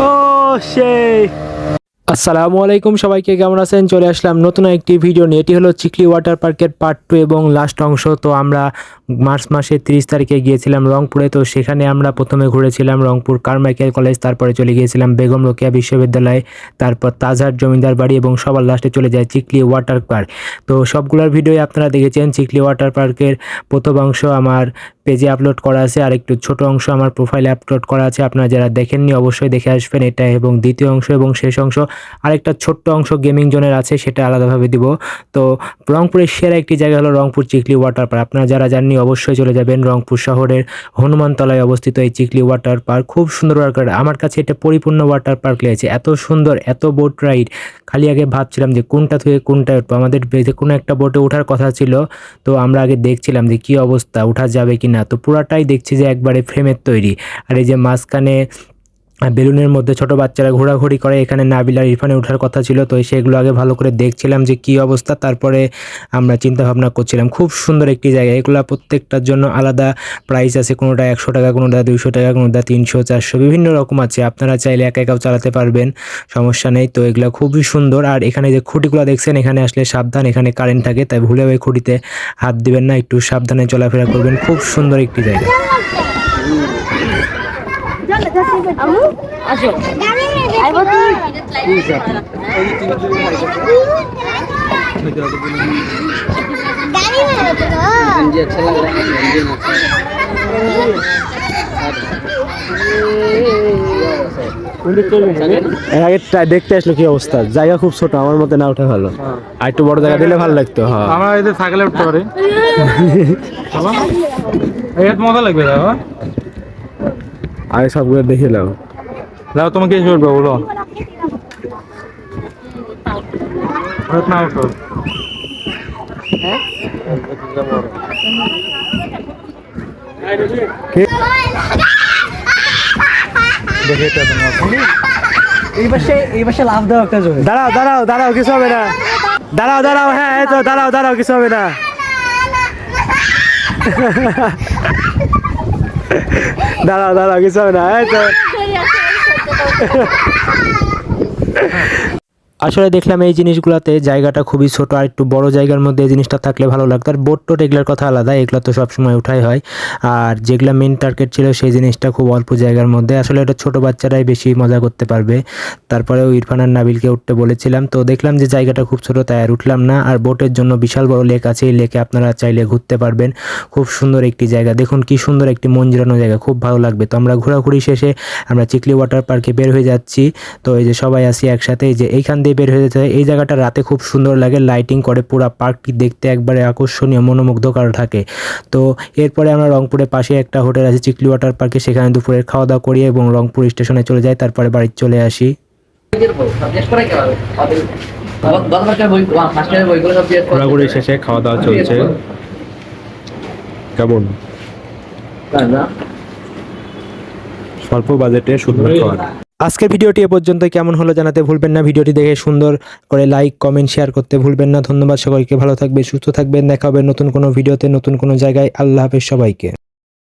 ও সেই আসসালামু আলাইকুম, সবাইকে কেমন আছেন? চলে আসলাম নতুন একটি ভিডিও নিয়ে। এটি হলো চিকলি ওয়াটার পার্কের পার্ট 2 এবং লাস্ট অংশ। তো আমরা মার্চ মাসের 30 তারিখে গিয়েছিলাম রংপুরে। তো সেখানে আমরা প্রথমে ঘুরেছিলাম রংপুর কারমাইকেল কলেজ, তারপরে চলে গিয়েছিলাম বেগম রোকেয়া বিশ্ববিদ্যালয়, তারপর তাজহাট জমিদার বাড়ি এবং সবার লাস্টে চলে যায় চিকলি ওয়াটার পার্ক। তো সবগুলোর ভিডিওই আপনারা দেখেছেন। চিকলি ওয়াটার পার্কের প্রথম অংশ আমার পেজে আপলোড করা আছে, আর একটু ছোট অংশ আমার প্রোফাইলে আপলোড করা আছে। আপনারা যারা দেখেননি অবশ্যই দেখে আসবেন এটা। এবং দ্বিতীয় অংশ এবং শেষ অংশ আরেকটা ছোট্ট অংশ গেমিং জোনের আছে, সেটা আলাদাভাবে দিব। তো রংপুরের সেরা একটি জায়গা হলো রংপুর চিকলি ওয়াটার পার্ক। আপনারা যারা জাননি অবশ্যই চলে যাবেন। রংপুর শহরের হনুমানতলায় অবস্থিত এই চিকলি ওয়াটার পার্ক খুব সুন্দর ওয়াটার। আমার কাছে এটা পরিপূর্ণ ওয়াটার পার্ক লেগেছে, এত সুন্দর, এত বোট রাইড। খালি আগে ভাবছিলাম যে কোনটা থেকে কোনটা উঠবো। আমাদের যে কোনো একটা বোটে ওঠার কথা ছিল, তো আমরা আগে দেখছিলাম যে কি অবস্থা, ওঠা যাবে কি না। তো পুরাটাই দেখছি যে একবারে ফ্রেমের তৈরি। আর এই যে মাঝখানে বেলুনের মধ্যে ছোট বাচ্চারা ঘোরাঘুরি করে, এখানে নাবিল আর ইরফানে ওঠার কথা ছিল। তো সেগুলো আগে ভালো করে দেখছিলাম যে কি অবস্থা, তারপরে আমরা চিন্তা ভাবনা করছিলাম। খুব সুন্দর একটি জায়গা। এগুলো প্রত্যেকটার জন্য আলাদা প্রাইস আছে, কোনোটা 100 টাকা, কোনোটা 200 টাকা, কোনোটা 300, 400, বিভিন্ন রকম আছে। আপনারা চাইলে একা একাও চালাতে পারবেন, সমস্যা নেই। তো এগুলো খুবই সুন্দর। আর এখানে যে খুঁটিগুলো দেখছেন, এখানে আসলে সাবধান, এখানে কারেন্ট থাকে, তাই ভুলে ওই খুঁটিতে হাত দিবেন না, একটু সাবধানে চলাফেরা করবেন। খুব সুন্দর একটি জায়গা। দেখতে আসলো কি অবস্থা। জায়গা খুব ছোট, আমার মতে না ওঠা ভালো। আর একটু বড় জায়গা দিলে ভালো লাগতো। হ্যাঁ, আমরা এতে থাকলে উঠতে পারি। মজা লাগবে দাদা। আগে সবগুলো দেখে এলাম। দাদা তোমাকে কি করবে বলো? না উঠো। এই পাশে লাভ দাও একটা জোরে। দাঁড়াও দাঁড়াও দাঁড়াও, কিছু হবে না। দাঁড়াও দাঁড়াও, হ্যাঁ এই তো, দাঁড়াও দাঁড়াও, কিছু হবে না। দাঁড়াও দাঁড়াও, কিছু হবে না, এই তো। আসলে দেখলাম এই জিনিসগুলোতে জায়গাটা খুবই ছোট, আর একটু বড় জায়গার মধ্যে এই জিনিসটা থাকলে ভালো লাগতো। আর বোট টোট এগুলোর কথা আলাদা, এগুলো তো সবসময় উঠাই হয়। আর যেগুলো মেন টার্গেট ছিল সেই জিনিসটা খুব অল্প জায়গার মধ্যে। আসলে এটা ছোট বাচ্চারাই বেশি মজা করতে পারবে। তারপরেও ইরফান আর নাবিলকে উঠতে বলেছিলাম, তো দেখলাম যে জায়গাটা খুব ছোট, তাই আর উঠলাম না। আর বোটের জন্য বিশাল বড় লেক আছে, এই লেকে আপনারা চাইলে ঘুরতে পারবেন। খুব সুন্দর একটি জায়গা, দেখুন কি সুন্দর একটি মন জোড়ানো জায়গা, খুব ভালো লাগবে। তো আমরা ঘোরাঘুরি শেষে আমরা চিকলি ওয়াটার পার্কে বের হয়ে যাচ্ছি। তো এই যে সবাই আসি একসাথে, এই যে এইখান দিয়ে বের হয়ে যেতে হয়। এই জায়গাটা রাতে খুব সুন্দর লাগে, লাইটিং করে পুরা পার্কটি দেখতে একবারে আকর্ষণীয়, মনোমুগ্ধকর থাকে। তো এরপরে আমরা রংপুরের পাশে একটা হোটেল আছে চিকলি ওয়াটার পার্কে, সেখানে দুপুরের খাওয়া দাওয়া করি এবং রংপুর স্টেশনে চলে যাই, তারপরে বাড়ি চলে আসি। ঘোরাঘুরি শেষে খাওয়া দাওয়া চলছে। কেমন? স্বল্প বাজেটে সুন্দর খাবার। আজকের ভিডিওটি এ পর্যন্ত। কেমন হলো জানাতে ভুলবেন না। ভিডিওটি দেখে সুন্দর করে লাইক, কমেন্ট, শেয়ার করতে ভুলবেন না। ধন্যবাদ সকলকে, ভালো থাকবেন, সুস্থ থাকবেন। দেখা হবে নতুন কোনো ভিডিওতে, নতুন কোনো জায়গায়। আল্লাহ হাফেজ সবাইকে।